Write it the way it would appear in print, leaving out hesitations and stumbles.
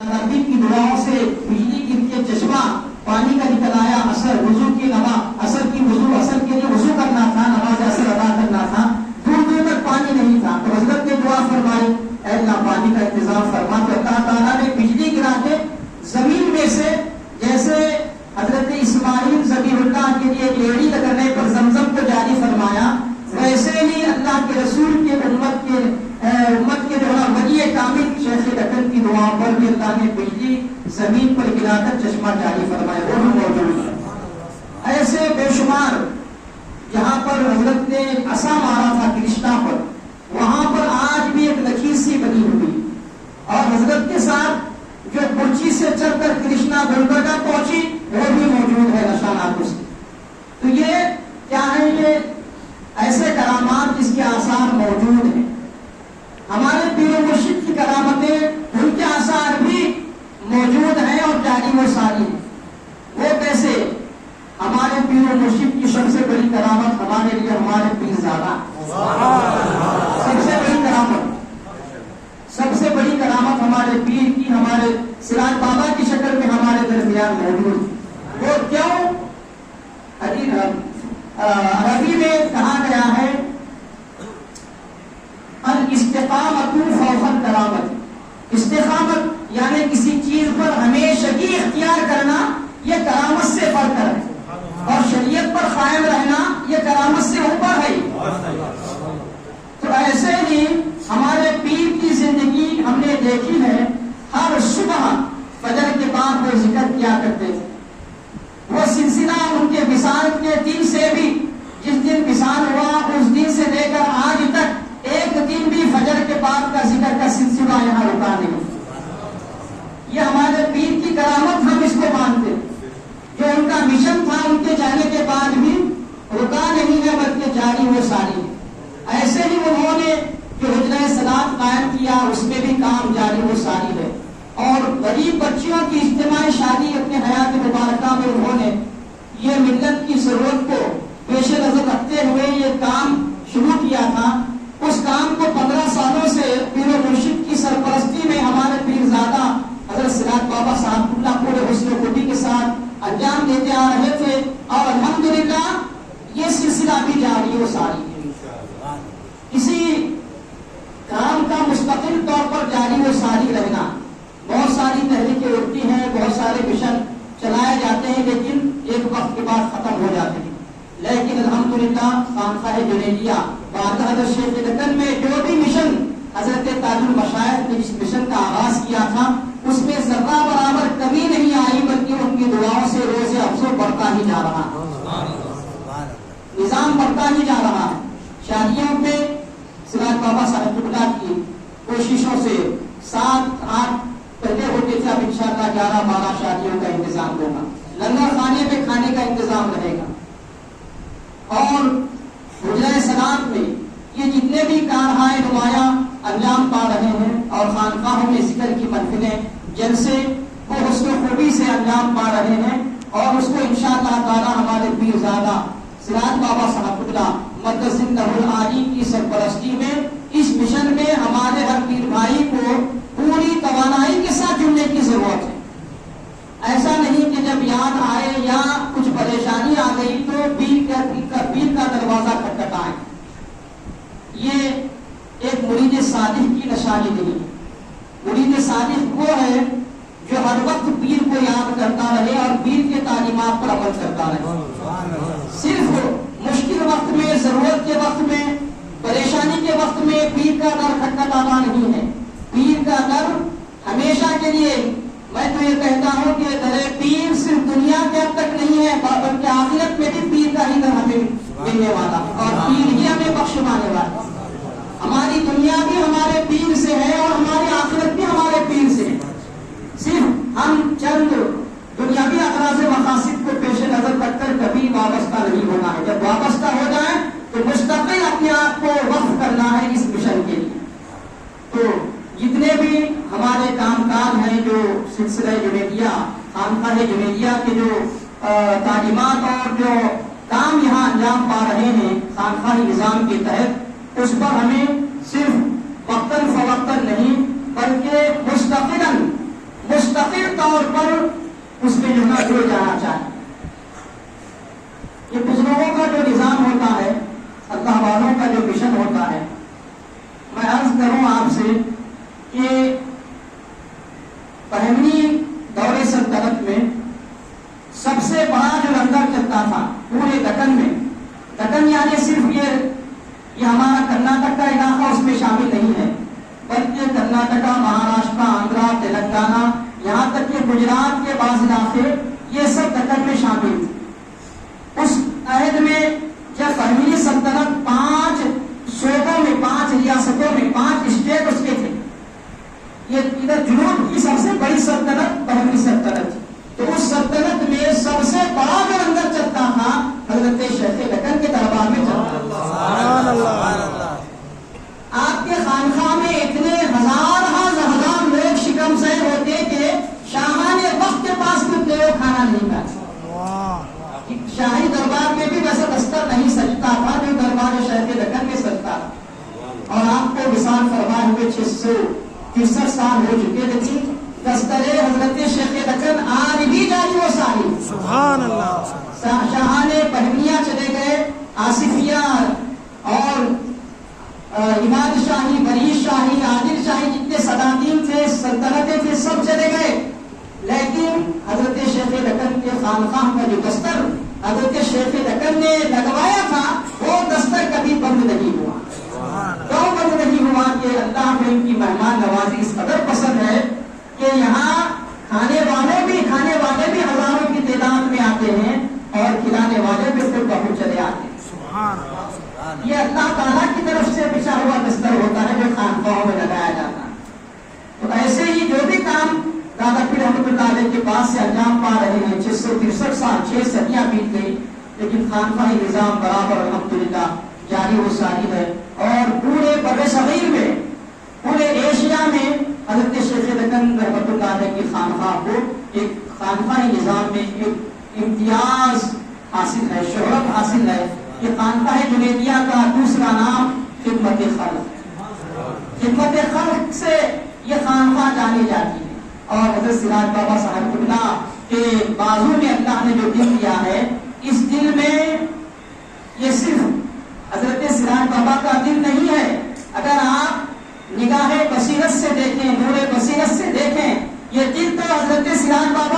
نبی کی دعاؤں سے بجلی گرتی ہے، چشمہ پانی کا نکل آیا، اثر وضو کی نماز، اثر کے لیے وضو کرنا تھا، نماز اثر ادا کرنا تھا، دور دور تک پانی نہیں تھا، تو حضرت نے دعا فرمائی اے اللہ پانی کا انتظام فرما، تو اللہ تعالیٰ نے بجلی گرا کے زمین میں سے، جیسے حضرت اسماعیل ذبیح اللہ کے لیے ایڑی لگنے پر زمزم کو جاری فرمایا، ویسے ہی اللہ کے رسول کے امت کے جو ہے ولی کامل شیخ لکن کی دعا پر بھی اللہ نے بجلی زمین پر گرا کر چشمہ جاری فرمایا، وہ بھی موجود ہے۔ ایسے بے شمار جہاں پر حضرت نے عصا مارا تھا کرشنا پر، وہاں پر آج بھی ایک لکیر سی بنی ہوئی، اور حضرت کے ساتھ جو برچی سے چل کر کرشنا گلبرگہ پہنچی وہ بھی موجود ہے نشانات اس کے۔ تو یہ کیا ہے، یہ ایسے کرامات جس کے آثار موجود ہیں۔ ہمارے پیر و مرشد کی کرامتیں ان کے آثار بھی موجود ہیں اور جاری و ساری ہیں۔ وہ کیسے؟ ہمارے پیر و مرشد کی سب سے بڑی کرامت ہمارے لیے ہمارے پیر زادہ، سب سے بڑی کرامت، سب سے بڑی کرامت ہمارے پیر کی، ہمارے سراج بابا کی شکل میں ہمارے درمیان موجود۔ وہ کیوں؟ عربی میں کہا گیا ہے الاستقامت فوق الکرامت، استقامت یعنی کسی چیز پر ہمیشگی اختیار کرنا یہ کرامت سے بڑھ کر ہے، اور شریعت پر قائم رہنا یہ کرامت سے اوپر ہے۔ تو ایسے ہی ہمارے پیر کی زندگی ہم نے دیکھی ہے، ہر صبح فجر کے بعد وہ ذکر کیا کرتے تھے۔ وہ سلسلہ ان کے وصال کے دن سے بھی، جس دن وصال ہوا اس دن سے لے کر آج تک ایک دن بھی فجر کے بعد کا ذکر کا سلسلہ یہاں رکا نہیں۔ یہ ہمارے پیر کی کرامت، ہم اس کو مانتے، جو ان کا مشن تھا ان کے جانے کے بعد بھی رکا نہیں ہے بلکہ جاری و ساری ہے۔ ایسے ہی انہوں نے جو حجرہ صلاۃ قائم کیا اس میں بھی کام جاری و ساری ہے، اور غریب بچیوں کی اجتماعی شادی اپنے حیات مبارکہ میں انہوں نے یہ ملت کی ضرورت کو پیش نظر رکھتے ہوئے یہ کام شروع کیا تھا۔ اس کام کو 15 سالوں سے پیر و مرشد کی سرپرستی میں ہمارے پیرزادہ حضرت سراج بابا صاحب اللہ پورے حسن و خوبی کے ساتھ انجام دیتے آ رہے تھے، اور الحمدللہ یہ سلسلہ بھی جاری و ساری ہے۔ کسی کام کا مستقل طور پر جاری و ساری رہنا، بہت ساری تحریکیں اٹھتی ہیں، بہت سارے مشن چلائے جاتے ہیں، لیکن ایک وقت کے بعد ختم ہو جاتے ہیں۔ لیکن الحمدللہ خانقاہ جنیدیہ بارگاہ حضرت شیخ لکن میں جو بھی مشن حضرت تاج المشائخ نے جس مشن کا آغاز کیا تھا اس میں ذرہ برابر کمی نہیں آئی، بلکہ ان کی دعاؤں سے روز افزوں بڑھتا ہی جا رہا ہے، نظام بڑھتا ہی جا رہا ہے۔ شادیوں پہ سراج بابا صاحب اللہ کی کوششوں سے 7-8 پہلے ہوتے تھے، اب انشاءاللہ 11-12 شادیوں کا انتظام ہوگا، لنگر خانے میں کھانے کا انتظام رہے گا، اور حجرہ صلاۃ میں یہ جتنے بھی کارہائے نمایاں انجام پا رہے ہیں، اور خانقاہوں میں ذکر کی محفلیں جلسے وہ حسن و خوبی سے انجام پا رہے ہیں، اور اس کو انشاءاللہ تعالی ہمارے پیرزادہ سراج بابا صاحب اللہ مقدس العالی کی سرپرستی میں اس مشن میں ہمارے ہر پیر بھائی کو پوری توانائی کے ساتھ جڑنے کی ضرورت ہے۔ ایسا نہیں کہ جب یاد آئے یا کچھ پریشانی آ گئی تو پیر کا دروازہ کھٹکھٹائے۔ یہ ایک مرید صادق کی نشانی نہیں ہے۔ مرید صادق وہ ہے جو ہر وقت پیر کو یاد کرتا رہے اور پیر کے تعلیمات پر عمل کرتا رہے۔ صرف مشکل وقت میں، ضرورت کے وقت میں، پریشانی کے وقت میں پیر کا در کھٹکھٹانا نہیں ہے۔ پیر کا در ہمیشہ کے لیے، میں تو یہ کہتا ہوں کہ در پیر صرف دنیا کے اب تک نہیں ہے بلکہ آخرت میں بھی پیر کا ہی در ہمیں ملنے والا، اور پیر ہی ہمیں بخشوانے والا۔ ہماری دنیا بھی ہمارے پیر سے ہے اور ہماری آخرت بھی ہمارے پیر سے ہے۔ صرف ہم چند دنیاوی اغراض مقاصد کو پیش نظر رکھ کر کبھی وابستہ نہیں ہونا ہے۔ جب وابستہ ہو جائے تو مستقل اپنے آپ کو وقف کرنا ہے اس مشن کے لیے۔ تو جتنے بھی ہمارے کام کاج ہیں، جو سلسلہ جنیدیہ، خانقاہ جنیدیہ کے جو تعلیمات اور جو کام یہاں انجام پا رہے ہیں خانقاہ نظام کے تحت، اس پر ہمیں صرف وقتاً فوقتاً نہیں بلکہ مستقلاً طور پر اس میں جو ہے جڑ جانا چاہیے. یہ بزرگوں کا جو نظام ہوتا ہے، اللہ والوں کا جو مشن ہوتا ہے، میں عرض کروں آپ سے کہ پہلی دور سلطنت میں سب سے بڑا جو لنگر چلتا تھا پورے دکن میں، دکن یعنی صرف یہ ہمارا کرناٹک کا علاقہ اس میں شامل نہیں ہے، بلکہ کرناٹکا، مہاراشٹر، آندھرا، تلنگانہ، یہاں تک کہ گجرات کے بعض علاقے، یہ سب دکن میں شامل تھے. اس عہد میں جب پہلی سلطنت 5 صوبوں میں، 5 ریاستوں میں، 5 اسٹیٹ اس کے تھے. یہ ادھر جنوب کی سب سے بڑی سلطنت پہلی سلطنت تھی. تو اس سلطنت میں سب سے بڑا جو لنگر چلتا تھا حضرت شیخ دکن کے دربار میں چلتا تھا. آپ کے خانقاہ میں اتنے ہزار لوگ شکم سیر ہوتے کہ شاہان وقت کے پاس بھی وہ کھانا نہیں کھاتے. شاہی دربار میں بھی ویسا بستر نہیں سجتا تھا جو دربار شیخ دکن میں سجتا تھا. اور آپ کو وصال فرمائے ہوئے 663 سال ہو چکے تھے. دستر حضرت شیخ دکن آج بھی جاری و ساری. سبحان اللہ. شاہان پہنیا چلے گئے، آصفیہ اور اماد شاہی، بریش شاہی، عادل شاہی، جتنے سلاطین تھے، سلطنتیں تھے، سب چلے گئے. لیکن حضرت شیخ دکن کے خانقاہ کا جو دستر حضرت شیخ دکن نے لگوایا تھا، وہ دستر کبھی بند نہیں ہوا. کیوں بند نہیں ہوا؟ کہ اللہ کو ان کی مہمان نوازی اس قدر پسند ہے کہ یہاں کھانے والے بھی ہزاروں کی تعداد میں آتے ہیں اور کھلانے والے بھی خود بہت چلے آتے ہیں. یہ اللہ تعالیٰ کی طرف سے بچا ہوا بستر ہوتا ہے جو خانقاہوں میں لگایا جاتا ہے. تو ایسے ہی جو بھی کام دادا پیر رحمۃ اللہ علیہ کے پاس سے انجام پا رہے ہیں، 663 سال، 6 صدیاں بیت گئی، لیکن خانقاہی نظام برابر الحمدللہ جاری و ساری ہے. اور پورے بر صغیر میں، پورے ایشیا میں حضرت شیخ دکن رحمۃ اللہ علیہ کی خانقاہ کو ایک خانقاہی نظام میں ایک امتیاز حاصل ہے، شہرت حاصل ہے. یہ خانقاہ جنیدیہ کا دوسرا نام خدمت خلق. خدمت خلق سے یہ خانقاہ جانی جاتی ہے. اور حضرت سراج بابا صاحب اللہ کے بازو میں اللہ نے جو دل دیا ہے، اس دل میں یہ صرف حضرت سراج بابا کا دل نہیں ہے. اگر آپ نگاہ بصیرت سے دیکھیں، نور بصیرت سے دیکھیں، یہ دل تو حضرت سراج بابا